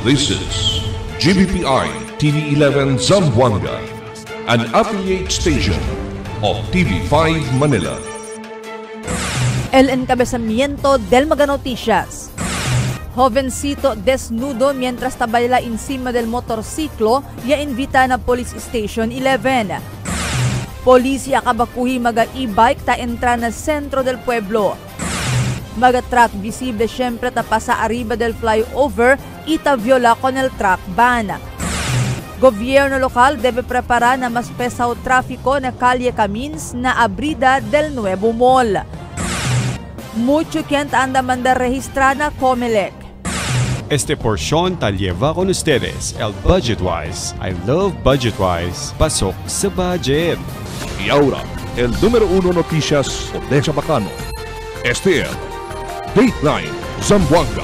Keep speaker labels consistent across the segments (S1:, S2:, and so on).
S1: This is GBPI TV11 Zamboanga, an affiliate station of TV5 Manila.
S2: El encabezamiento del Mega Noticias. Jovencito desnudo mientras baila encima del motorciclo y invita na Police Station 11. Polisya kabakuhi maga e-bike ta entra na sentro del pueblo. Maga truck visible syempre ta pasa arriba del flyover ita viola con el truck ban. Gobyerno lokal debe prepara na mas pesaw trafiko na Calle Camins na abrida del Nuevo Mall. Mucho quien anda manda registrada Comelec.
S3: Este porción te lleva con ustedes el Budgetwise. I love Budgetwise. Pasok sa budget.
S1: Y ahora, el número 1 noticias de Chabacano. Este es Dateline Zamboanga.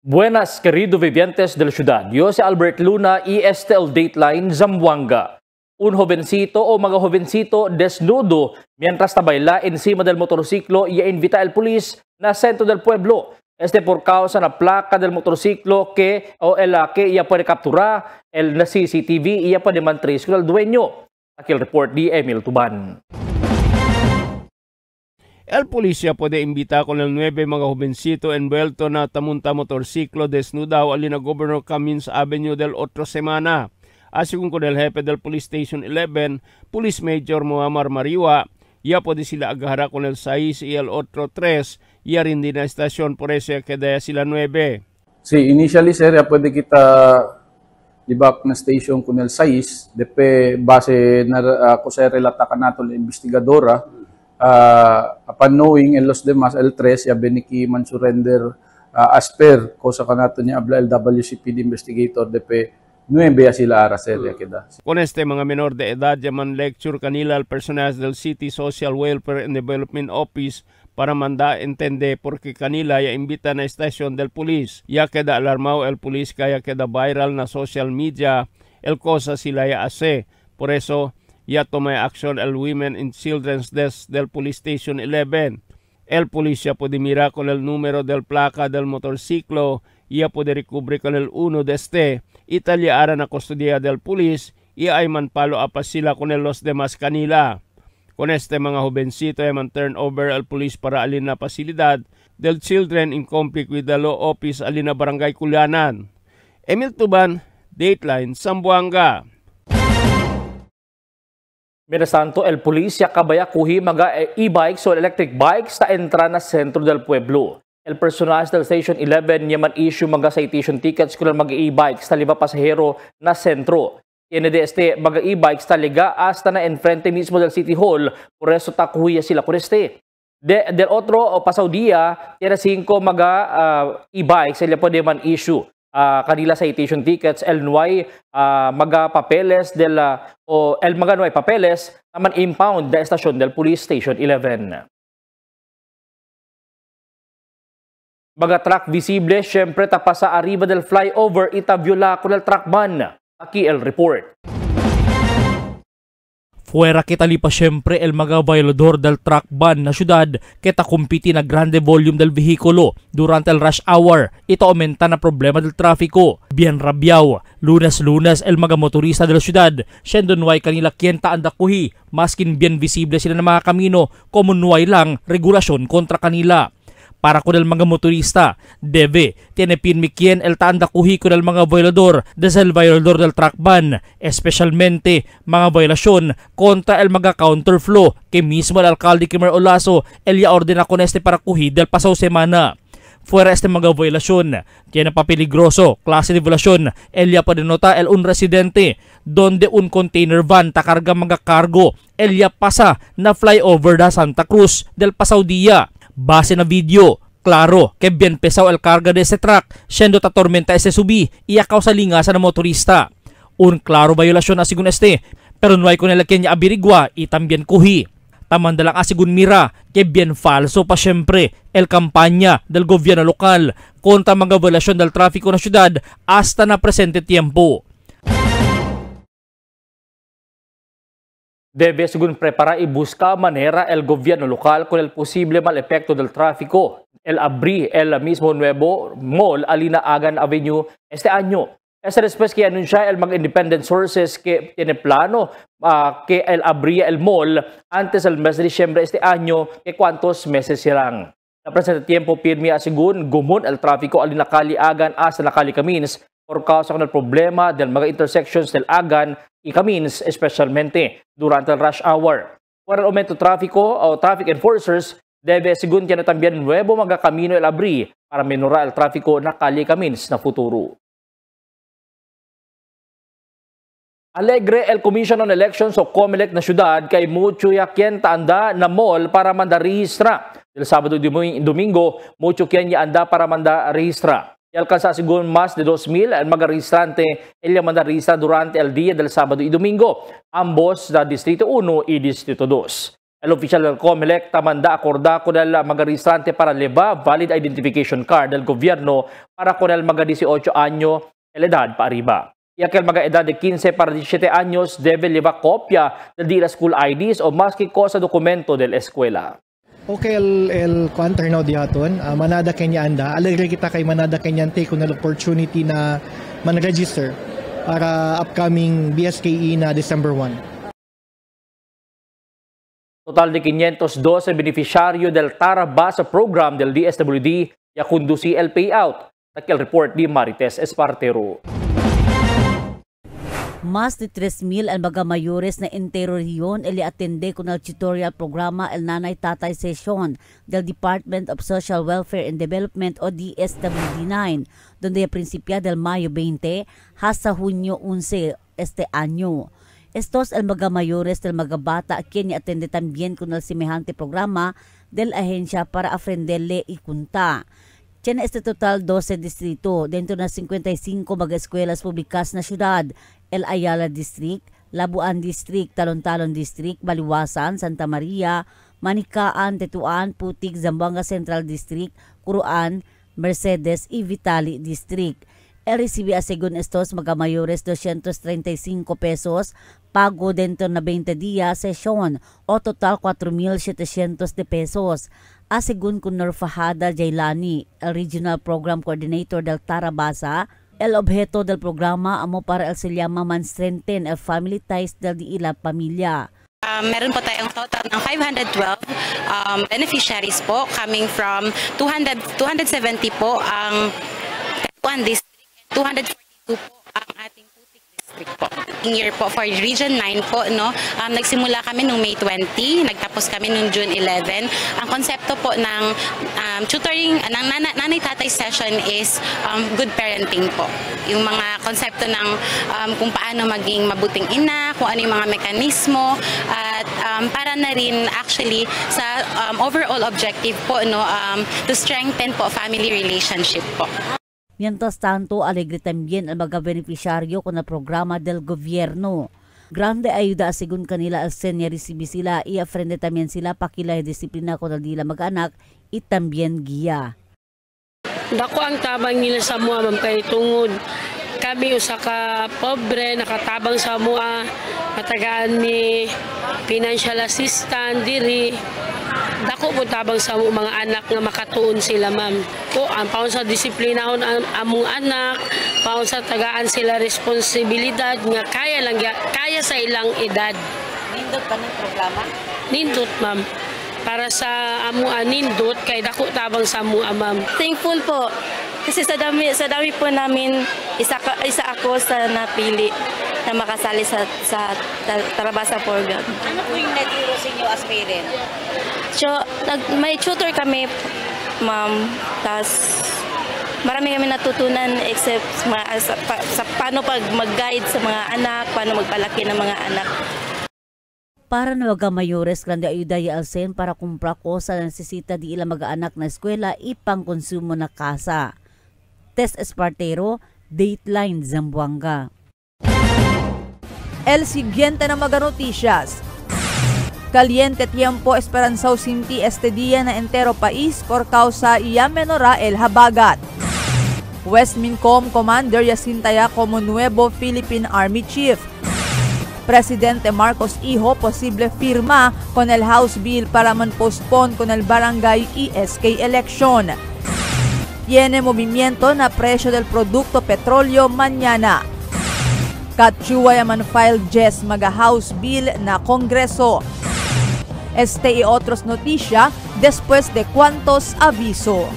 S4: Buenas, querido vivientes de la ciudad. Yo soy Albert Luna y este es el Dateline Zamboanga. Un jovencito o mga jovencito desnudo mientras baila encima del motorciclo y invita al polis na centro del pueblo. Este por causa na placa del motorciclo que ella puede capturar el CCTV y ella puede mantrace con el dueño. Aquí el report de Emil Tuban.
S5: El policía puede invitar con el 9 mga jovencito envuelto na tamunta motorciclo desnudado alina Governor Camins Avenue del otra semana. Así con el jefe del Police Station 11, Police Major Muammar Mariwa, ya puede sila agarrar con el 6 y el otro 3, ya rin din na estación, por eso queda sila 9.
S6: Sí, initially sir, ya puede kita libak na station con el 6, depe base na ko sa relata ka nato la investigadora. Upon knowing en los demás, el 3, ya beniki man surrender as per, cosa ka nato niya abla LWCPD investigator, depe 9 ya sila ara serya keda.
S5: Con este mga menor de edad, yaman lecture kanila al personal del City Social Welfare and Development Office para manda entende porque kanila ya imbita na estasyon del pulis. Ya queda alarmado el pulis kaya queda viral na social media, el cosa sila ya ase. Por eso, ya toma acción el Women and Children's Desk del Police Station 11. El policía puede mirar con el número del placa del motorciclo y ya puede recubrir con el 1 de este. Italiara na custodia del polis y ay man palo apa sila con los demás kanila. Con este mga jovencito ay man turn over el polis para alin na pasilidad del Children in conflict with the law office alin na barangay Kulianan. Emil Tuban, Dateline Zamboanga.
S4: Mientras tanto, el policía kabaya kuhi mga e-bikes o electric bikes ta entra na sentro del pueblo. El personal del Station 11 yaman issue mga citation tickets kung mga e-bikes ta liba pasahero na sentro. Tiene de este mga e-bikes ta liga hasta na enfrente mismo del City Hall, por eso ta kuhi sila por este. Del otro o pasaw dia, tiene 5 mga e-bikes sila pwede man issue. Kanila citation tickets, el nuay mga papeles o el mga nuay papeles naman impound da estasyon del Police Station 11. Mga truck visible, syempre tapasa arriba del flyover ita viola con el truck ban. Aquí el report.
S7: Fuera kita lipa syempre el mga violador del truck ban na syudad kita kumpiti na grande volume del vehikulo durante el rush hour. Ito aumenta na problema del trafiko. Bien rabiaw, lunas-lunas el mga motorista del syudad. Siendo nuay kanila kienta anda kuhi, maskin bien visible sila ng mga kamino, como nuay lang regulasyon kontra kanila. Para con el mga motorista, debe tiene pinmikien el tanda kuhi con el mga violador desde el violador del truck ban, especialmente mga violasyon kontra el mga counterflow que mismo el alcalde Kimer Olaso el ya ordena con este para kuhi del pasaw semana. Fuera este mga violasyon, tiene pa peligroso, klase de violasyon, el ya pa denota el un residente, donde un container van takarga mga cargo, el ya pasa na flyover da Santa Cruz del pasaw dia. Base na video, Klaro, que bien pesado el carga de ese truck, siendo ta tormenta ese subí y a causa lingasan ng motorista. Un claro violasyon na sigun pero no hay con el que niya abirigua y también kuhi. Tamandalang asigun mira, que bien falso pa siyempre el kampanya del gobierno lokal kontra mga violasyon del trafiko na syudad hasta na presente tiempo.
S4: Debe según prepara y busca manera el gobierno local con el posible mal efecto del tráfico. El abrir el mismo nuevo mall Alina Agan Avenue este año. Es después que anuncia el mga independent sources que tiene plano que el abría el mall antes del mes de diciembre este año, que cuántos meses serán. Na presente tiempo pirmi asigun gumun el tráfico Alina Cali Agan hasta la Cali Camins por causa del problema del mga intersections del Agan y Camins, especialmente durante el rush hour. Por el aumento tráfico o traffic enforcers, debe según tiene también nuevo mga camino el abri para menorar el tráfico na Cali Camins na futuro. Alegre el Commission on Elections o COMELEC na syudad kay mucho yakien taanda na mall para manda rehistra. El Sabado y Domingo, mucho kien ya anda para manda rehistra. Y alcanza según más de 2,000 el mga rehistrante el manda rehistra durante el día del Sabado y Domingo, ambos da Distrito 1 y Distrito 2. El oficial del COMELEC tamanda acorda con el mga rehistrante para leva valid identification card del gobierno para con el mga 18 año el edad pa arriba. Y aquel mga edad de 15 para 17 años debe llevar copia del día school IDs o más que cosa documento de la escuela.
S8: Okay, el turnout dihaton, manada kanya anda. Alegre kita kay manada kanya take on the opportunity na man-register para upcoming BSKE na December 1.
S4: Total de 512 beneficiario del Tarabasa program del DSWD ya conduci el payout. Aquel report di Marites Espartero.
S9: Más de 3,000 ang mga mayores na entero rehiyon el atende con el tutorial programa el Nanay Tatay Session del Department of Social Welfare and Development o DSWD-9, donde a principio del Mayo 20 hasta Junio 11 este año. Estos el mga mayores del mga bata quien atende también con el semejante programa del agencia para aprenderle y contar. Tiene este total 12 distrito dentro de 55 mga escuelas públicas na syudad, El Ayala District, Labuan District, Talon-Talon District, Baliwasan, Santa Maria, Manikaan, Tetuan, Putik, Zamboanga Central District, Curuan, Mercedes y Vitali District. El recibe según estos mga mayores 235 pesos pago dentro na 20 días sesyon o total 4,700 de pesos. Según con Fahada Jailani, el Regional Program Coordinator del Tarabasa, el objeto del programa amo para el se llama man-strengthen el family ties del di ilang pamilya.
S10: Meron po tayong total ng 512 beneficiaries po coming from 270 po ang Tetuan District, 242 po ang ating Putik District po. Year po for Region 9 po, no? Nagsimula kami noong May 20, nagtapos kami noong June 11. Ang konsepto po ng tutoring, ng nanay tatay session is good parenting po. Yung mga konsepto ng kung paano maging mabuting ina, kung ano yung mga mekanismo, at para na rin actually sa overall objective po, no, to strengthen po family relationship po.
S9: Mientras tanto, alegre también ang mga beneficiaryo con el programa del gobierno. Grande ayuda según kanila al senior recibe sila y aprende también sila pakilay disiplina con el dila mag-anak y también giya.
S11: Dako ang tabang nila sa mua, ma'am, kay tungod kami usa ka pobre, nakatabang sa mua, matagaan ni financial assistant, diri. Dako po tabang sa mga anak nga makatuon sila, ma'am. Ko ang paon sa disiplinahon among anak, paon sa tagaan sila responsibilidad nga kaya sa ilang edad.
S9: Nindot pa ng programa?
S11: Nindot, ma'am. Para sa amua nindot kay dako tabang sa amua, ma'am.
S12: Thankful po. Kasi sa dami po namin isa ako sa napili na makasali sa Tarabasa program.
S9: Ano po yung natiro sa inyo as parent?
S12: So, may tutor kami, ma'am. Tapos, marami kami natutunan except sa paano pag mag-guide sa mga anak, paano magpalaki ng mga anak.
S9: para na waga mayores grande ayuda ya alsen para kumpra ko sa nesesita di ila mag-aanak na eskwela ipang konsumo na kasa. Tess Espartero, Dateline Zamboanga.
S2: El siguiente na mga noticias. Caliente tiempo esperanzao sinti este día na entero país por causa ya menora el habagat. Westmincom Commander Yacintaya como nuevo Philippine Army Chief. Presidente Marcos Hijo posible firma con el House Bill para man-postpone con el Barangay ESK election. Tiene movimiento na presyo del producto petróleo mañana. Katchua yaman file Jess maga House Bill na Kongreso. Este y otros noticia después de cuantos aviso.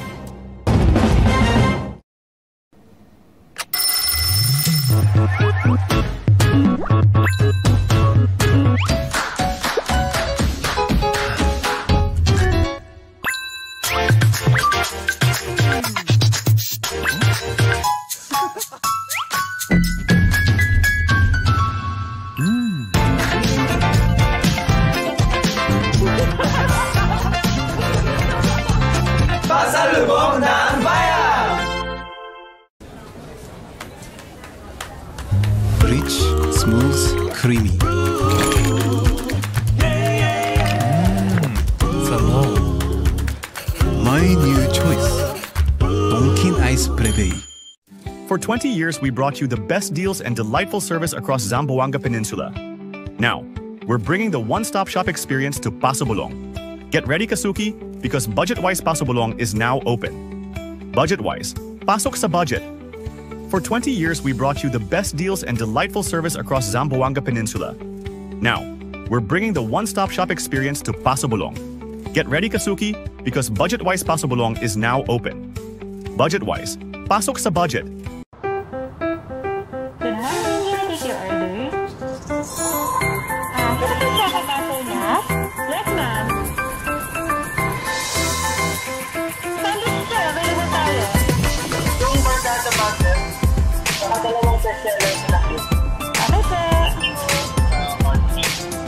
S13: Pasalubong ng bayan!
S14: Rich, smooth, creamy. Salon. My new choice. Donkin Ice Prevei.
S15: For 20 years, we brought you the best deals and delightful service across Zamboanga Peninsula. Now, we're bringing the one-stop shop experience to Paso Bulong. Get ready, Kasuki, because Budget-Wise Paso Bulong is now open. Budget-Wise, pasok sa budget. For 20 years, we brought you the best deals and delightful service across Zamboanga Peninsula. Now, we're bringing the one-stop shop experience to Paso Bulong. Get ready, Kasuki, because Budget-Wise Paso Bulong is now open. Budget-Wise, pasok sa budget.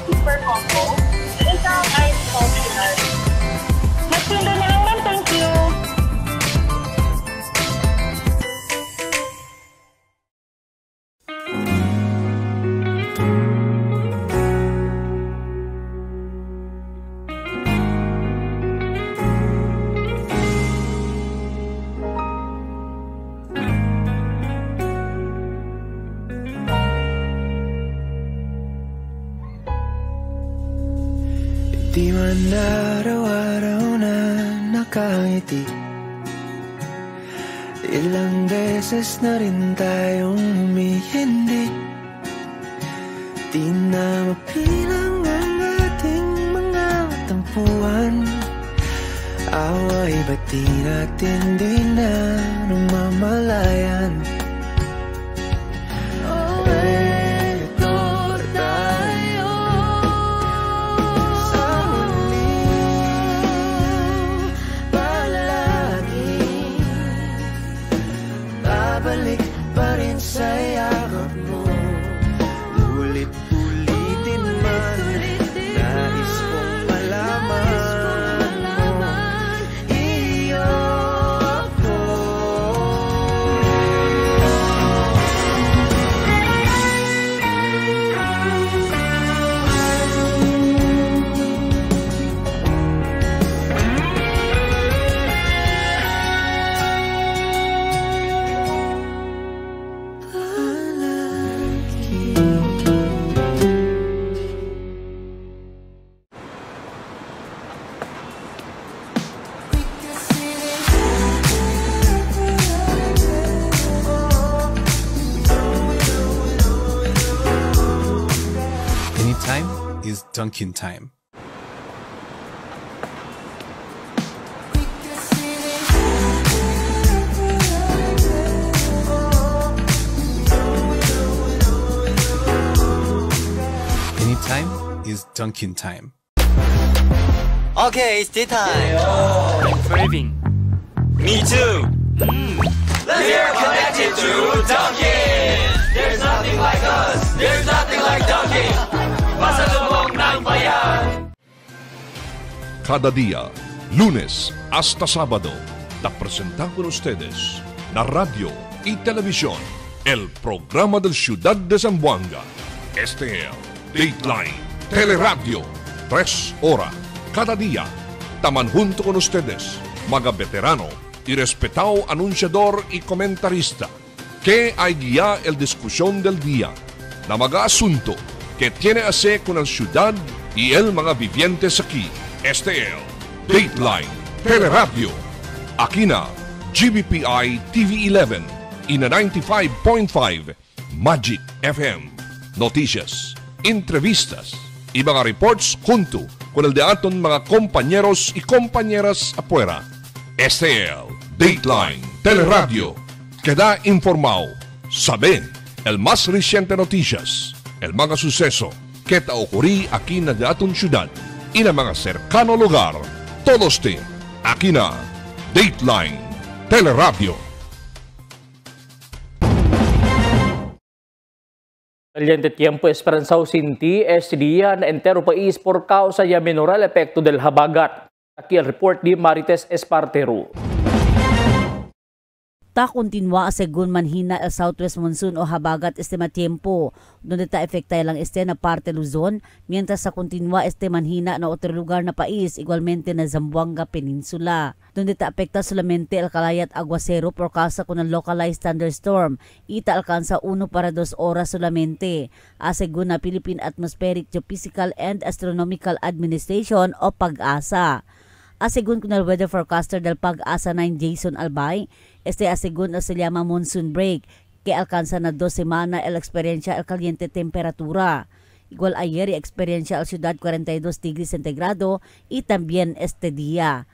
S13: Super combo. Isang ice optional. Magtinda na lang man, thank you.
S16: Di man araw-araw na nakangiti, ilang beses na rin tayong humihindi. Di na mapilang ang ating mga tampuhan. Away ba't di natin di na namamalayan? Babalik pa rin sa yakap mo, ulit-ulitin man. Nais kong malaman mo, iyo ako.
S14: Anytime is Dunkin' time. Anytime is Dunkin' time.
S17: Okay, it's tea time.
S18: I'm craving.
S17: Me too. We're connected to Dunkin'. There's nothing like us. There's nothing like Dunkin'. Pasalubong ng bayan.
S1: cada día, lunes hasta sábado, te presentamos con ustedes la radio y televisión, el programa del Ciudad de Zamboanga. Este es Dateline Teleradio, 3 horas cada día. Taman junto con ustedes, mga veterano y respetado anunciador y comentarista, que hay guía el discusión del día, na mga asunto que tiene a ver con la ciudad y el mga vivientes aquí. Este es Dateline Teleradio. Aquí na GBPI TV11 y na 95.5 Magic FM. Noticias, entrevistas y mga reports junto con el de aton mga compañeros y compañeras afuera. Este es Dateline Teleradio. Queda informado, sabe el más reciente noticias, el mga suceso que te ocurrí aquí na de aton ciudad y na mga cercano lugar. Todos te aquí na Dateline Teleradio.
S4: Caliente tiempo esperanzado sin ti este día en entero país por causa ya menoral efecto del habagat. Aquí el report de Marites Espartero.
S9: Ta continua según manhina el southwest monsoon o habagat este tiempo, donde ta efecta lang este na parte Luzon, mientras sa continua este manhina na otro lugar na país, igualmente na Zamboanga Peninsula, donde ta afecta solamente el kalayat aguacero por causa con el localized thunderstorm, ita alcanza 1 para 2 oras solamente, según na Philippine Atmospheric Geophysical and Astronomical Administration o PAGASA. Asegun con el weather forecaster del PAGASA 9 Jason Albay, asegun na se llama monsoon break, que alcanza na 2 semana el experiencia el caliente temperatura. Igual ayer y experiencia el ciudad 42 degrees centigrado y también este día.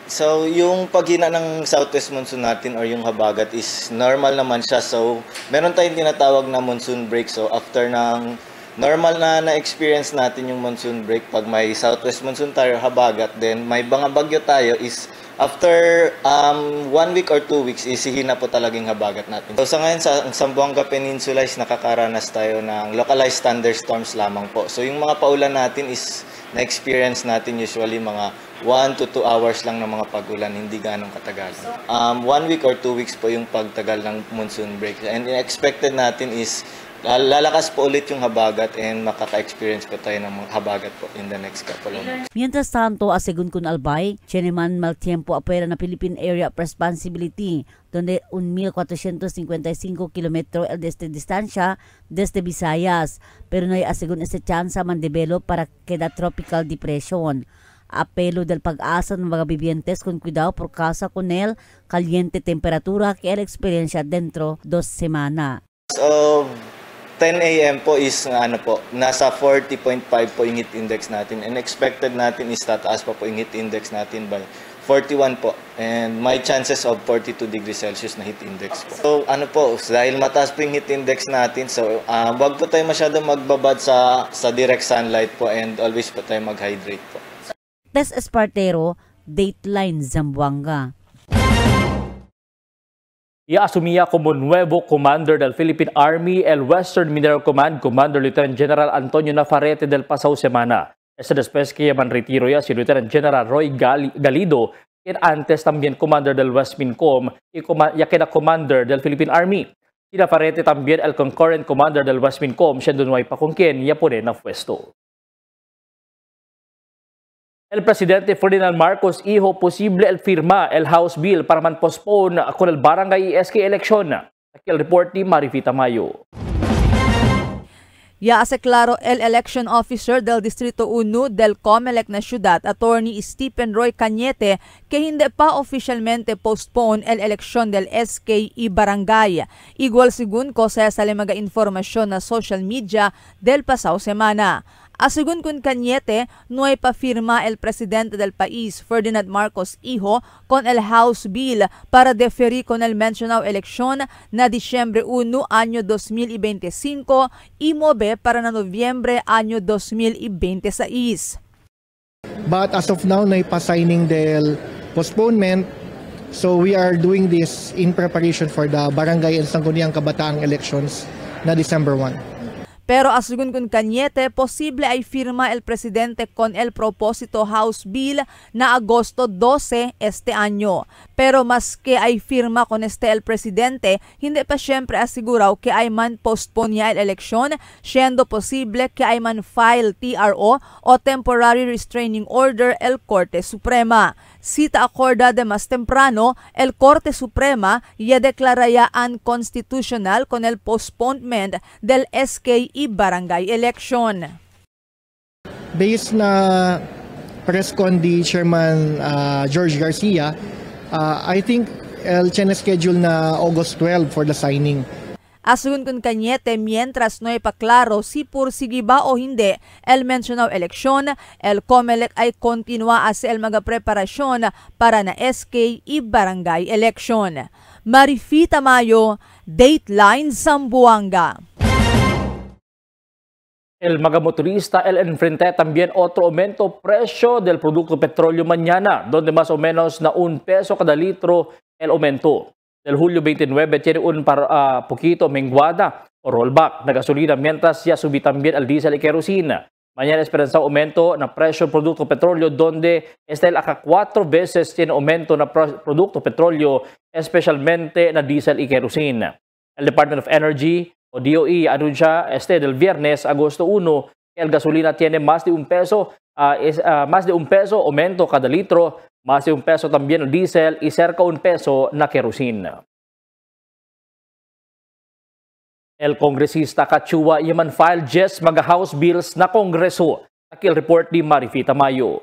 S18: So yung paghina ng southwest monsoon natin or yung habagat is normal naman siya. So meron tayong tinatawag na monsoon break. So after ng normal na experience natin yung monsoon break, pag may southwest monsoon tayo, habagat, then may mga bagyo tayo is after 1 week or 2 weeks, isihina po talagang habagat natin. So sa ngayon sa Zamboanga Peninsula is nakakaranas tayo ng localized thunderstorms lamang po. So yung mga paulan natin is na-experience natin usually mga 1 to 2 hours lang ng mga pag-ulan, hindi ganong katagal. 1 week or 2 weeks po yung pagtagal ng monsoon break. And expected natin is lalakas po ulit yung habagat and makaka-experience po tayo ng habagat po in the next couple of months.
S9: Mientras tanto, asegun con Albay, Cheneman mal tiempo afuera na Philippine Area of Responsibility, donde 1,455 kilometro el desde distancia desde Visayas, pero no hay asegun ese chance man-develop para queda tropical depression. Apelo del PAGASA ng mga vivientes con cuidado por causa con el caliente temperatura que el experiencia dentro 2 semana.
S18: So 10 a.m. po is nasa 40.5 po yung heat index natin, and expected natin is tataas pa po yung heat index natin by 41 po, and may chances of 42 degrees Celsius na heat index po. So dahil mataas po yung heat index natin, so wag po tayo masyadong magbabad sa direct sunlight po, and always po tayo mag-hydrate po.
S9: Tess Espartero, Dateline Zamboanga.
S4: Asumía como nuevo commander del Philippine Army el Western Mineral Command, Commander Lieutenant General Antonio Navarrete del pasado semana. Después que man retiro ya si Lieutenant General Roy Galido, quien antes también commander del West Mincom y ya queda commander del Philippine Army. Si Navarrete también el concurrent commander del West Mincom, siendo no hay pa con quien ya pone na puesto. El presidente Ferdinand Marcos hijo posible el firma el House Bill para man-postpone con el barangay ESK election. Aquí el report de Marifita Mayo.
S2: Ya hace claro el election officer del Distrito 1 del COMELEC na syudad, Attorney Stephen Roy Cañete, que hindi pa oficialmente postpone el eleksyon del SK y barangay. Igual según ko sa mga informasyon na social media del pasado semana. Asegun con Cañete, no hay pa firma el presidente del país, Ferdinand Marcos Hijo, con el House Bill para deferir con el mencionado eleksyon na Disyembre 1, año 2025 y move para na Nobyembre, año 2026.
S8: But as of now, na ipa-signing del postponement, so we are doing this in preparation for the barangay and sangguniang kabataang elections na December 1.
S2: Pero asugun kun Cañete, posible ay firma el presidente con el propósito House Bill na Agosto 12 este año. Pero maski ay firma con el presidente, hindi pa siyempre asiguraw que ay man postpone niya el eleksyon, siendo posible que ay man file TRO o Temporary Restraining Order el Korte Suprema. Cita acorda de más temprano, el Korte Suprema ya declaraya unconstitutional con el postponement del SKI barangay election.
S8: Based na press con di Chairman George Garcia, I think el schedule na August 12 for the signing.
S2: Asugun kun Cañete, mientras no ipaklaro si pursigi ba o hindi el mencionado eleksyon, el COMELEC ay kontinua as el mga preparasyon para na SK i barangay election. Marifita Mayo, Dateline Zamboanga.
S4: El mga motorista enfrenta también otro aumento precio del producto petróleo mañana, donde más o menos na $1 cada litro el aumento. Del Julio 29 tiene un poquito menguada o rollback na gasolina, mientras ya subí también el diesel y kerosina. Mañana esperanza aumento na presyo del producto petróleo, donde el hasta 4 veces tiene aumento na producto petróleo, especialmente na diesel y kerosina. El Department of Energy o DOE anuncia del viernes, agosto 1, que el gasolina tiene más de $1 aumento cada litro, más de $1 también el diesel y cerca $1 na kerosina. El congresista Kachua yaman file 10 mga House Bills na Kongreso. Aquí el report ni Marifita Mayo.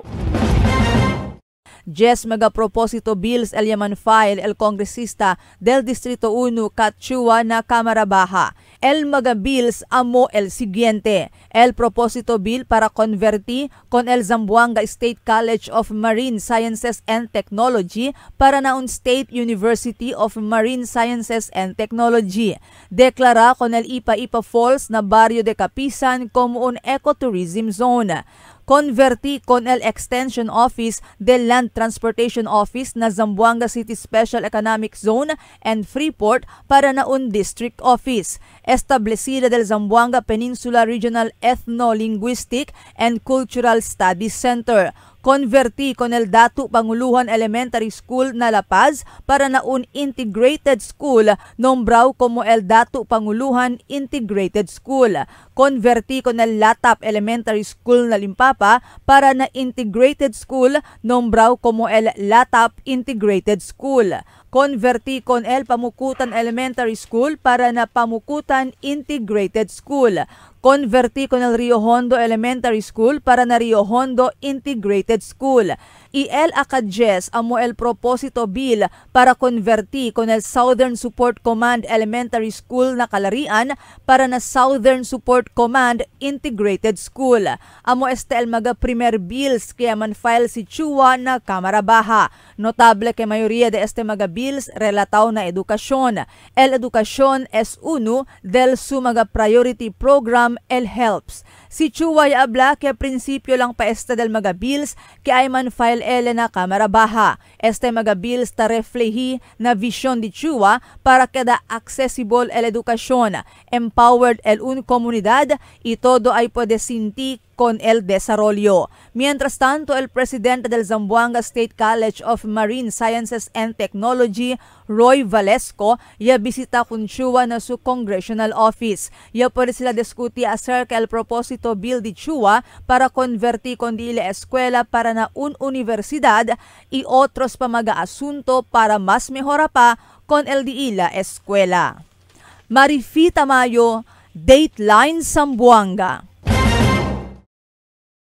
S2: 10 megapropósito bills el yaman file el congresista del Distrito 1 Kachua na Cámara Baja. El mga bills amo el siguiente: el propósito bill para convertir con el Zamboanga State College of Marine Sciences and Technology para na un State University of Marine Sciences and Technology. Deklara con el Ipa-Ipa Falls na Barrio de Capisan como un ecotourism zone. Converti con el Extension Office del Land Transportation Office na Zamboanga City Special Economic Zone and Freeport para na un District Office. Establecida del Zamboanga Peninsula Regional Ethno-Linguistic and Cultural Studies Center. Converti con el Datu Panguluhan Elementary School na La Paz para na un integrated school nombrado como el Datu Panguluhan Integrated School. Converti con el Latap Elementary School na Limpapa para na integrated school nombrado como el Latap Integrated School. Converti con el Pamukutan Elementary School para na Pamukutan Integrated School. Converti con el Rio Hondo Elementary School para na Rio Hondo Integrated School. Y el Acadjes amo el propósito bill para converti con el Southern Support Command Elementary School na Kalarian para na Southern Support Command Integrated School. Amo el mga primer bills kaya man file si Chua na Cámara Baja. Notable que mayoría de mga bills relataw na edukasyon. El edukasyon es uno del su mga priority program el helps. Si Chua ya habla que prinsipyo lang pa del mga bills que ay man file ele na Cámara Baja. Mga bills ta refleji na vision di Chua para queda accessible el edukasyon, empowered el un comunidad y todo ay puede sinti con el desarrollo. Mientras tanto, el presidente del Zamboanga State College of Marine Sciences and Technology, Roy Valesco, ya bisita con Chua na su congressional office. Ya puede sila diskuti acerca el propósito bill di Chua para convertir con dile eskwela para na un universidad y otros pa mga asunto para mas mejora pa con el diila eskwela. Marifita Mayo, Dateline Zamboanga.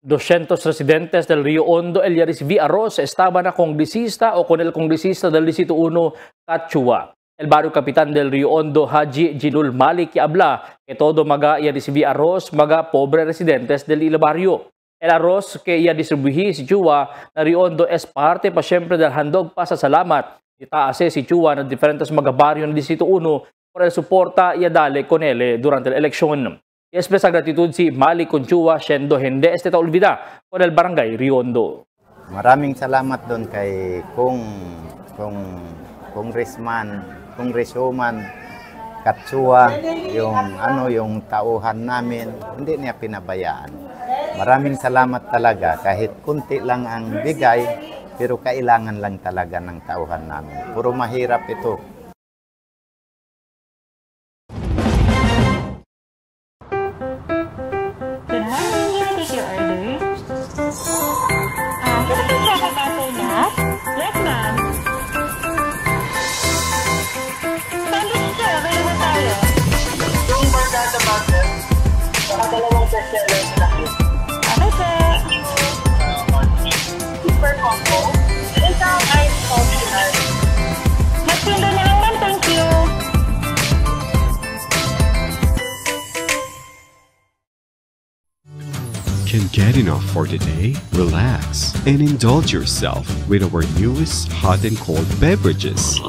S4: 200 residentes del Rio Hondo, Eliaris V. Arroz, estaban na kongresista o con el kongresista del Distrito 1, Kachua. El barrio capitán del Rio Hondo, Haji Jinul Malik, que habla que todo maga Eliaris V. Arroz, maga pobre residentes del ilo barrio. El arroz que ia distribuhi si Chua na Rio Hondo es parte pa siyempre del handog pasasalamat. Itaase si Chua na diferentes mga barrio ng Distrito 1 por el suporta ia dale con ele durante la eleksyon. Expresa gratitud si Malik con Chua, siendo hindi olvida con el barangay Rio Hondo.
S19: Maraming salamat doon kay congresswoman katsua, yung tauhan namin, hindi niya pinabayaan. Maraming salamat talaga, kahit kunti lang ang bigay, pero kailangan lang talaga ng tauhan namin. Puro mahirap ito.
S13: Good morning, can I take your order? Can I check a butter nut? Yes, ma'am. Sandwich sir, available tayo. Yung bargata butter, saka dalawang bestseller na cake. Okay, sir. Super combo. Isang ice coffee ice. Magtinda na lang, ma'am. Thank you.
S3: Can't get enough for the day? Relax and indulge yourself with our newest hot and cold beverages.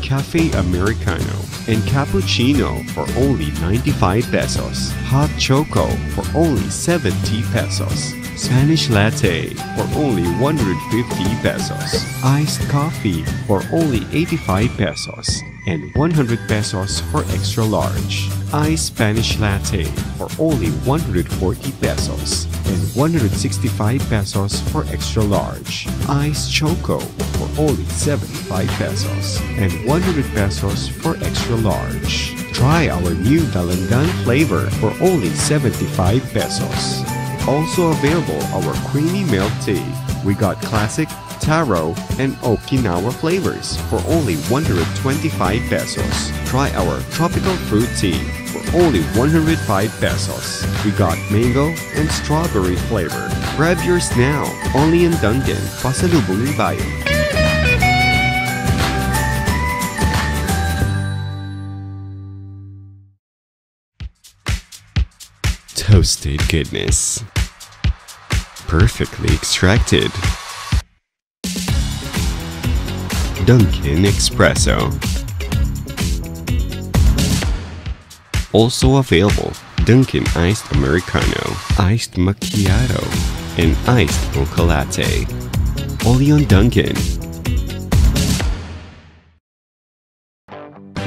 S3: Cafe Americano and Cappuccino for only 95 pesos. Hot Choco for only 70 pesos. Spanish Latte for only 150 pesos. Iced Coffee for only 85 pesos. And 100 pesos for extra large. Iced Spanish Latte for only 140 pesos. And 165 pesos for extra large. Iced Choco for only 75 pesos. And 100 pesos for extra large. Try our new Dalandan flavor for only 75 pesos. Also available our creamy milk tea. We got classic, taro, and Okinawa flavors for only 125 pesos. Try our tropical fruit tea for only 105 pesos. We got mango and strawberry flavor. Grab yours now, only in Dunkin, Pasalubong ng Bayan. Toasted goodness. Perfectly extracted. Dunkin Espresso. Also available, Dunkin Iced Americano, Iced Macchiato, and Iced Mocha Latte. Only on Dunkin.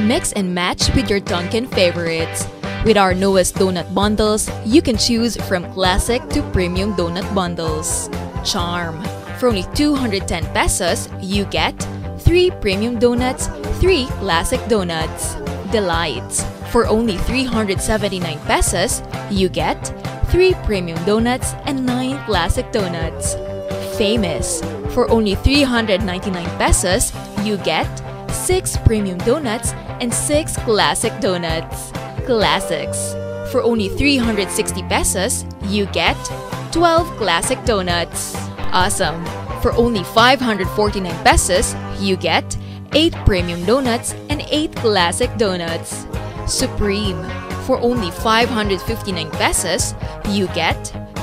S20: Mix and match with your Dunkin favorites. With our newest donut bundles, you can choose from classic to premium donut bundles. Charm. For only 210 pesos, you get 3 premium donuts, 3 classic donuts. Delights. For only 379 pesos, you get 3 premium donuts and 9 classic donuts. Famous. For only 399 pesos, you get 6 premium donuts and 6 classic donuts. Classics. For only 360 pesos, you get 12 classic donuts. Awesome. For only 549 pesos, you get 8 premium donuts and 8 classic donuts. Supreme. For only 559 pesos, you get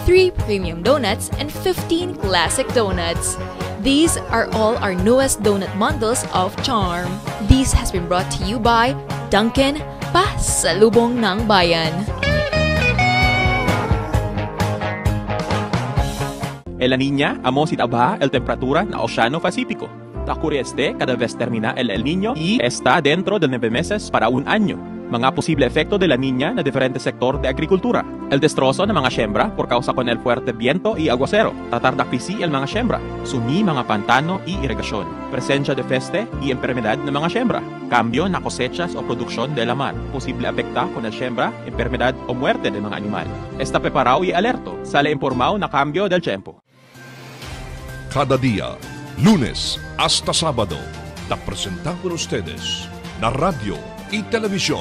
S20: 3 premium donuts and 15 classic donuts. These are all our newest donut bundles of Charm. This has been brought to you by Dunkin, Pasalubong ng Bayan.
S21: En la Niña, amo si tabaja el temperatura na Oceano Pacífico. Ocurre cada vez termina el Niño y está dentro de 9 meses para un año. Mga posible efecto de la Niña na diferente sector de agrikultura. El destrozo ng mga siembra por causa con el fuerte viento y aguacero. Tratar de krisi el mga siembra. Sumi mga pantano y irrigasyon. Presencia de peste y enfermedad ng mga siembra. Cambio na cosechas o produksyon de la mar. Posible afecta con el siembra, enfermedad o muerte de mga animal. Está preparado y alerto. Sale informado na cambio del tiempo.
S1: Cada día, lunes hasta sábado, te presentamos con ustedes la radio y televisión,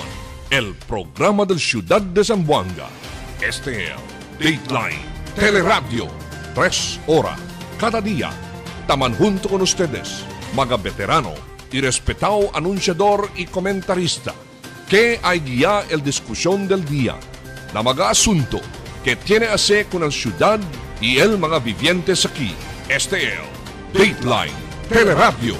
S1: el programa del Ciudad de Zamboanga. Este es Dateline Teleradio, 3 horas cada día. Taman junto con ustedes, mga veterano y respetado anunciador y comentarista, que hay guía el discusión del día, la mga asunto que tiene a hacer con el ciudad y el mga vivientes aquí. Este es Dateline Teleradio,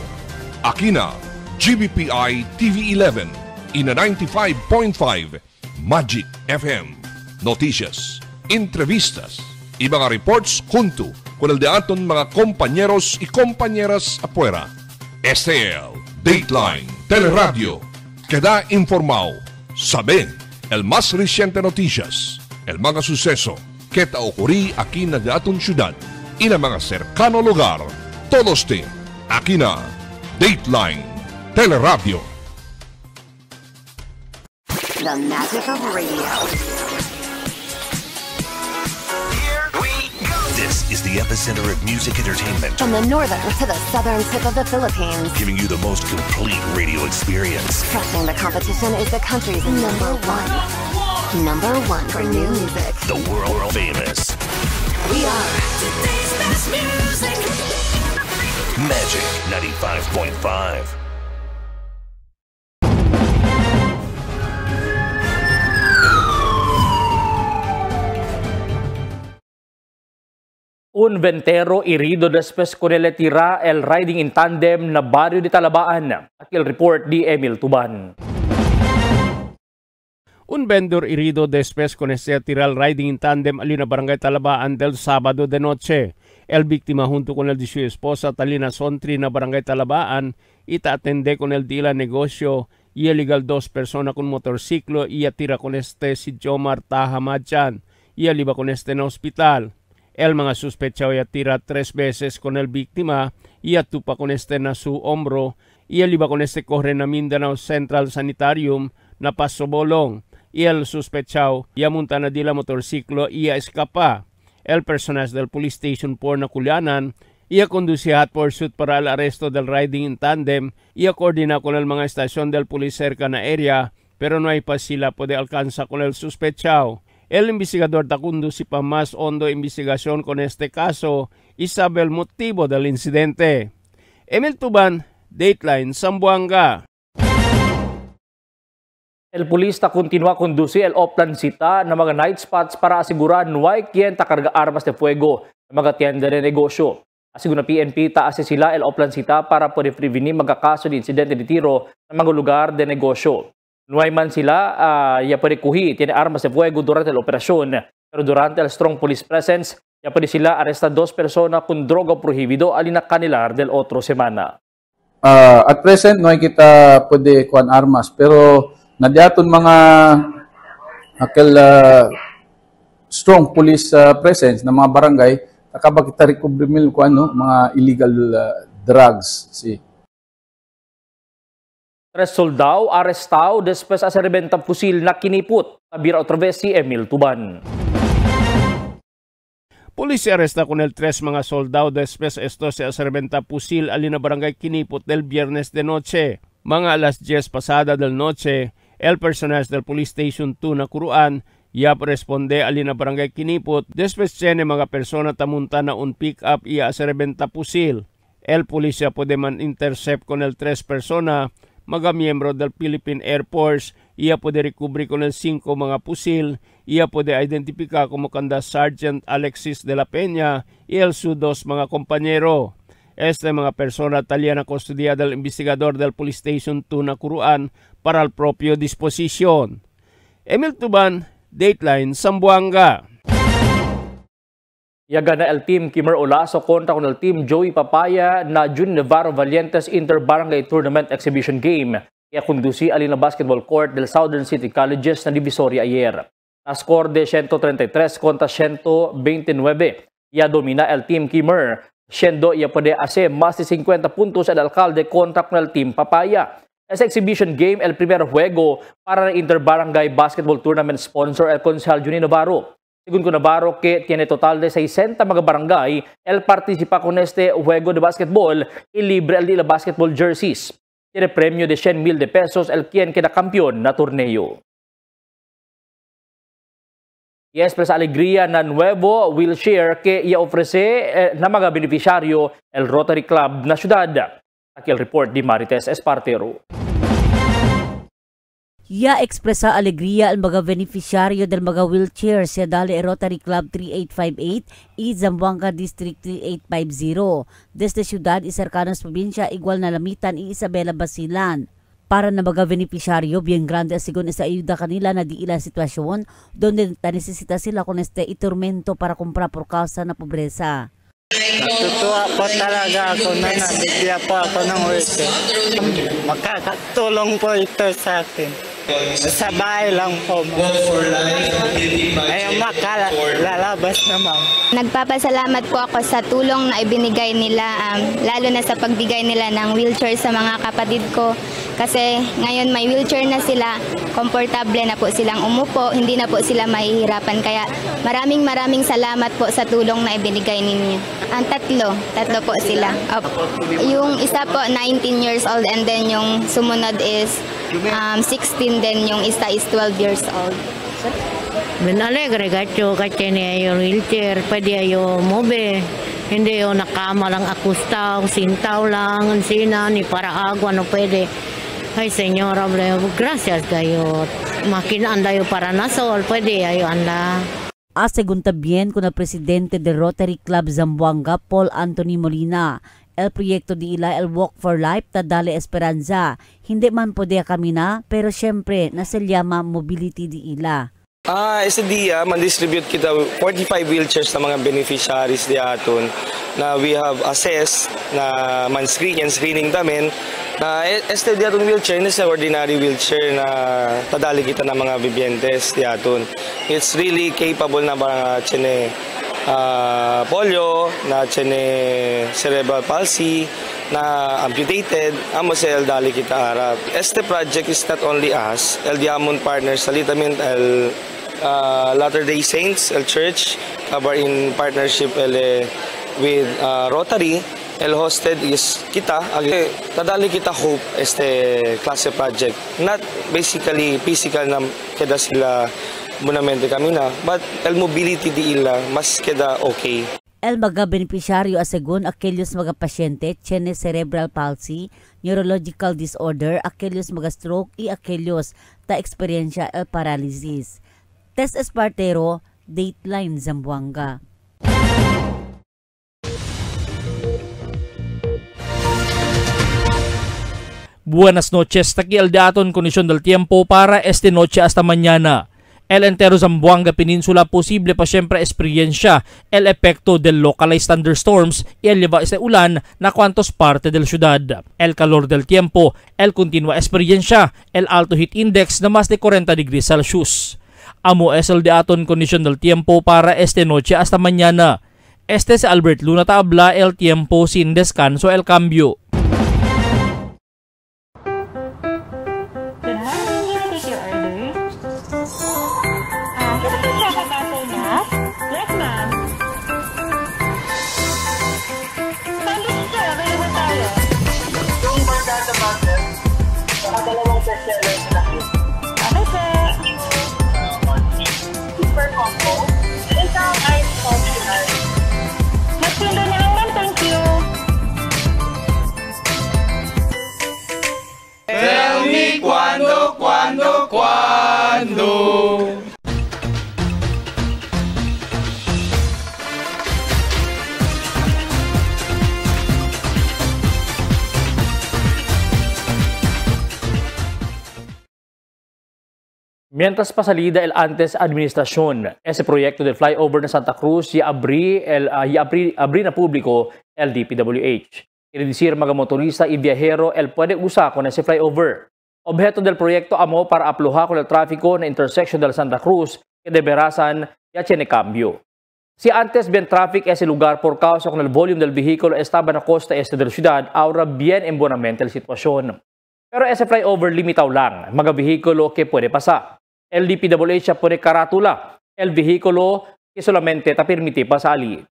S1: aquí na GBPI TV 11 y na 95.5 Magic FM. Noticias, entrevistas y mga reports junto con el de aton mga compañeros y compañeras afuera. Este es Dateline Teleradio. Queda informado. Sabe el más reciente noticias, el mga suceso que ta ocurrí aquí na datong syudad y na mga cercano lugar. Todos aquí na Dateline Teleradio.
S6: The magic of radio.
S22: This is the epicenter of music entertainment.
S6: From the northern to the southern tip of the Philippines.
S22: Giving you the most complete radio experience.
S6: Trusting the competition is the country's number one. Number one for new music.
S22: The world famous.
S6: We are today's best music.
S22: Magic 95.5.
S4: Un ventero herido después con el tira el riding in tandem na barrio de Talabaan. Akil report di Emil Tuban.
S5: Un vendor herido después con este tiral riding in tandem alina barangay Talabaan del sábado de noche. El víctima junto con el de su esposa Talina Sontri na barangay Talabaan ita atende con el dila negosio y illegal dos personas con motorciclo y atira con este si Jomar Tahamadjan y aliba con este en hospital. El mga suspechaw ay atira 3 veces con el víctima y atupa con este na su hombro y el iba con este corre na Mindanao Central Sanitarium na pasobolong y el suspechaw yamunta na dila motorsiklo y escapa. El personal del police station por Nakulianan y conduce hot pursuit para el arresto del riding in tandem y coordina con el mga estasyon del police cerca na area pero no hay pa sila puede alcanza con el suspechaw. El investigador conduce pa más hondo investigación con este caso y sabe el motivo del incidente. Emil Tuban, Dateline, Zamboanga.
S4: El pulis continua conduce el oplansita na mga night spots para asigurar nuay kien takarga armas de fuego na mga tienda de negosyo. Asigun na PNP taase sila el oplansita para po prevenir mga kaso de insidente de tiro na mga lugar de negosyo. Nuay man sila ya pwede kuhi tiene armas de fuego durante la operasyon. Pero durante el strong police presence, ya pwede sila arresta 2 personas con droga prohibido alina kanilar del otro semana.
S23: At present, no kita pwede kuan armas. Pero nadiaton mga strong police presence na mga barangay, nakaba kita recovery mil kuan no, mga illegal drugs. See.
S4: 3 soldado arrestado después a serbenta pusil na kinipot. Tabira otra vez si Emil Tuban.
S5: Pulis arresta con el 3 mga soldado después esto sa serbenta pusil alina barangay kinipot del viernes de noche. Mga alas 10 pasada del noche, el personal del police station 2 na Kuruan ya responde alina barangay kinipot después tiene mga persona tamunta na un pick up iya serbenta pusil. El polisya puede man intercept con el 3 persona mga miyembro del Philippine Air Force, iya pwede recovery con el 5 mga pusil, iya pwede identifika como kanda Sergeant Alexis de la Peña y el su 2 mga kompanyero. Este mga persona talya na kustudiya del investigador del Police Station 2 na Kuruan para al propio disposisyon. Emil Tuban, Dateline, Zamboanga.
S4: Yaga na el team Kimmer Olaso kontra con el team Joey Papaya na Jun Navarro Valientes Inter-Barangay Tournament Exhibition Game. Kaya kundusi alin na basketball court del Southern City Colleges na Divisoria ayer. Na score de 133 kontra 129. Ya domina el team Kimmer. Siendo ya puede hacer más de 50 puntos el alcalde kontra con el team Papaya. Ese exhibition game el primer juego para el Inter-Barangay Basketball Tournament sponsor el Consejal Juni Navarro. Según con Navarro, que tiene total de 60 mga barangay, él participa con este juego de basketball y libre el de basketball jerseys. Tiene premio de 100,000 pesos el quien queda campeón na torneo. Y expresa alegría na nuevo wheelchair que ia ofrece na mga beneficiario el Rotary Club na syudad. Aquí el report di Marites Espartero.
S9: Ya expresa alegría al mga beneficiario del mga wheelchair sa dali Rotary Club 3858 y Zamboanga District 3850. Desde syudad y cercanas probinsya igual na Lamitan y Isabela Basilan. Para na mga beneficiario, bien grande asigon sa ayuda kanila na di ila sitwasyon donde necesita sila con este iturmento para comprar por causa na pobreza.
S7: Natutuwa po talaga ako na nabigyan po ako ng wheelchair. Makakatulong po ito sa akin. Sa bahay lang po. Ay, makalalabas naman.
S10: Nagpapasalamat po ako sa tulong na ibinigay nila, lalo na sa pagbigay nila ng wheelchair sa mga kapatid ko. Kasi ngayon may wheelchair na sila, komportable na po silang umupo, hindi na po sila mahihirapan. Kaya maraming salamat po sa tulong na ibinigay ninyo. Ang tatlo po sila. Yung isa po 19 years old and then yung sumunod is 16, then yung isa is 12 years old.
S11: Ben alegre gacho kasi niya yung wheelchair, pwede ayo mobe. Hindi yung nakama lang akustaw, sintaw lang, sina ni para agua no pwede. Ay señora, gracias kayo. Makinanda yo para nasol, pwede ayo anda.
S9: Asegun también con el presidente del Rotary Club Zamboanga, Paul Anthony Molina. El proyecto de ila, el Walk for Life, Tadale Esperanza. Hindi man pwede kamina, pero syempre, nasa llama mobility di ila.
S24: Sa dia, man-distribute kita 45 wheelchairs na mga beneficiaries di aton na we have assessed na screening tamin na este di aton wheelchair na sa ordinary wheelchair na tadali kita ng mga bibientes di aton. It's really capable na ba chene polio, na chene cerebral palsy, na amputated, amo sa dali kita harap. Este project is not only us, el Diamond Partners, salitamin el Latter-day Saints, el Church, cover in partnership with Rotary, el hosted is kita, tadali kita hope este klase project. Not basically physical na kada sila bunamente kami na, but el mobility di ila mas keda okay.
S9: El mga beneficiaryo asegun aquellos mga pasyente tiene cerebral palsy, neurological disorder, aquellos mga stroke y aquellos ta experiencia el paralysis. Tess Espartero, Dateline Zamboanga.
S4: Buenas noches, taki el daton kondisyon del tiempo para esta noche hasta mañana. El entero Zamboanga Peninsula posible pa siyempre experiencia el epekto del localized thunderstorms y el lleva este ulan na cuantos parte del ciudad. El calor del tiempo, el continua experiencia, el alto heat index na más de 40 degrees Celsius. Amo es el daton kondisyon del tiempo para esta noche hasta mañana. Este es Albert Luna Tabla, el tiempo sin descanso, el cambio.
S13: Super combo. Isang ice popular. Magsundo na lang, thank you.
S17: Tell me cuando.
S4: Mientras pasalida el antes administración, ese proyecto del flyover de Santa Cruz y abrí na público el DPWH. Quiere decir mga motorista y viajero el puede usar con ese flyover. Objeto del proyecto amo para aplujar con el tráfico na intersection del Santa Cruz que deberasan ya tiene cambio. Si antes bien traffic ese lugar por causa con el volume del vehículo estaba na costa este de la ciudad, ahora bien en buenamente la situación. Pero ese flyover limitaw lang, mga vehículo que puede pasar. El DPWH pone carátula, el vehículo que solamente te permite pasar allí.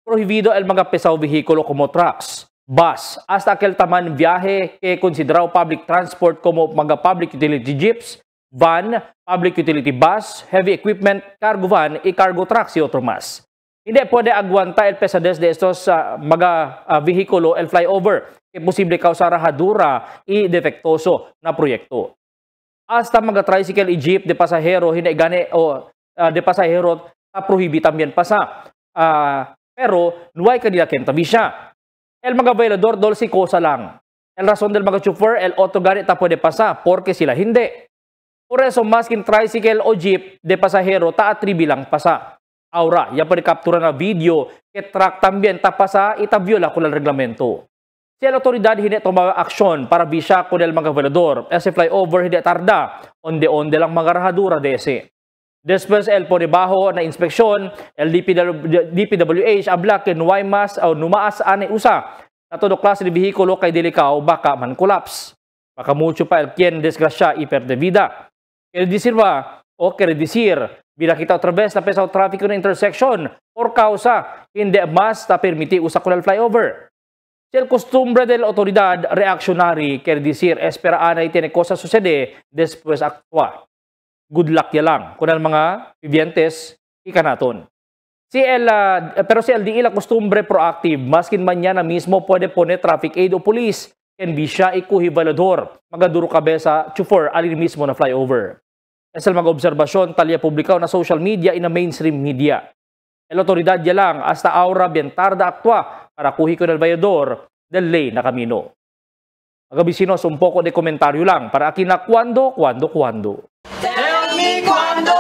S4: Prohibido el mga pesado vehículo como trucks, bus, hasta aquel taman viaje que considerado public transport como mga public utility jeeps, van, public utility bus, heavy equipment, cargo van y cargo trucks y otro más. Hindi pwede aguanta el pesades de estos mga vehículo el flyover que posible causar rajadura y defectuoso na proyecto. Hasta mga tricycle y jeep de pasahero hindi gani o de pasahero prohibi también pasa. Pero nuay kanila kentabi siya. El mga bailador dolsi kosa lang. El razón del mga chauffeur el auto gani ta pwede pasa porque sila hindi. Por eso maskin tricycle o jeep de pasahero ta atribi lang pasa. Aura, ya pa captura na video que track también tapasa itabiola con el reglamento. Si la autoridad hindi tomaba aksyon para bisya con el mga velador, ese flyover hindi tarda, onde-onde lang mga rahadura de ese. Después el po debajo na inspeksyon, el DPWH abla ken Waymas o numaas ane usa na todo klase de behikulo kay delikao baka man collapse. Baka mucho pa el quien desgrasya y perde vida. Quiere decir bila kita otra vez na pesaw traffic na intersection por causa hindi mas ta permiti usa con el flyover. Si el costumbre del autoridad reaccionary, quiere decir espera anay tiene cosa sucede después actúa. Good luck ya lang kung ang mga vivientes ikanaton. Pero si LDE la costumbre proactive, maskin man niya na mismo pwede pone traffic aid o police, can be siya ikuhi valador, magaduro kabesa, chauffeur, alin mismo na flyover. Esal mga obserbasyon, talya publikaw na social media in a mainstream media. El autoridad ya lang, hasta aura bien tarda actua para kuhi ko del bayador del ley na camino. Mga bisinos, un poco de komentaryo lang para akin na cuando.
S17: Tell me cuando.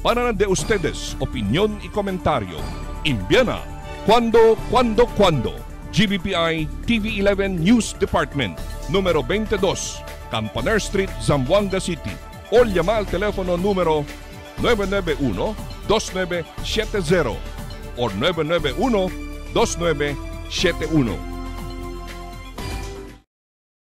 S1: Para de ustedes, opinión y comentario. Envíana cuando. GBPI TV11 News Department, número 22, Campaner Street, Zamboanga City. O llama al teléfono número 991-2970 o 991-2971.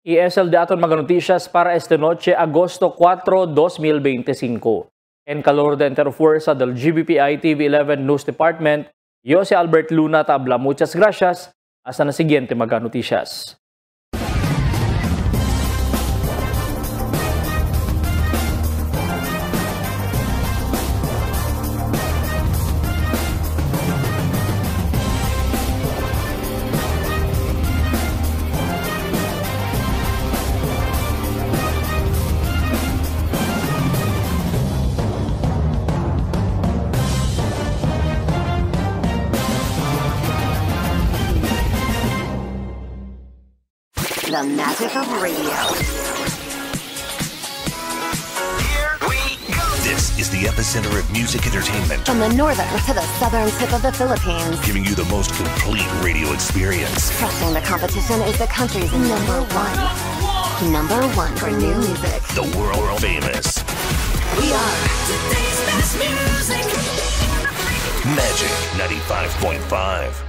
S4: Y es el dato mga noticias para esta noche, Agosto 4, 2025. En calor de interfuerza del GBPI TV11 News Department, yo si Albert Luna tabla. Muchas gracias. Hasta na siguiente mga noticias.
S6: The magic of radio.
S22: Here we go. This is the epicenter of music entertainment.
S6: From the northern to the southern tip of the Philippines.
S22: Giving you the most complete radio experience.
S6: Crushing the competition is the country's number one. Number one for new music.
S22: The world famous.
S6: We are
S17: today's best music.
S22: Magic 95.5.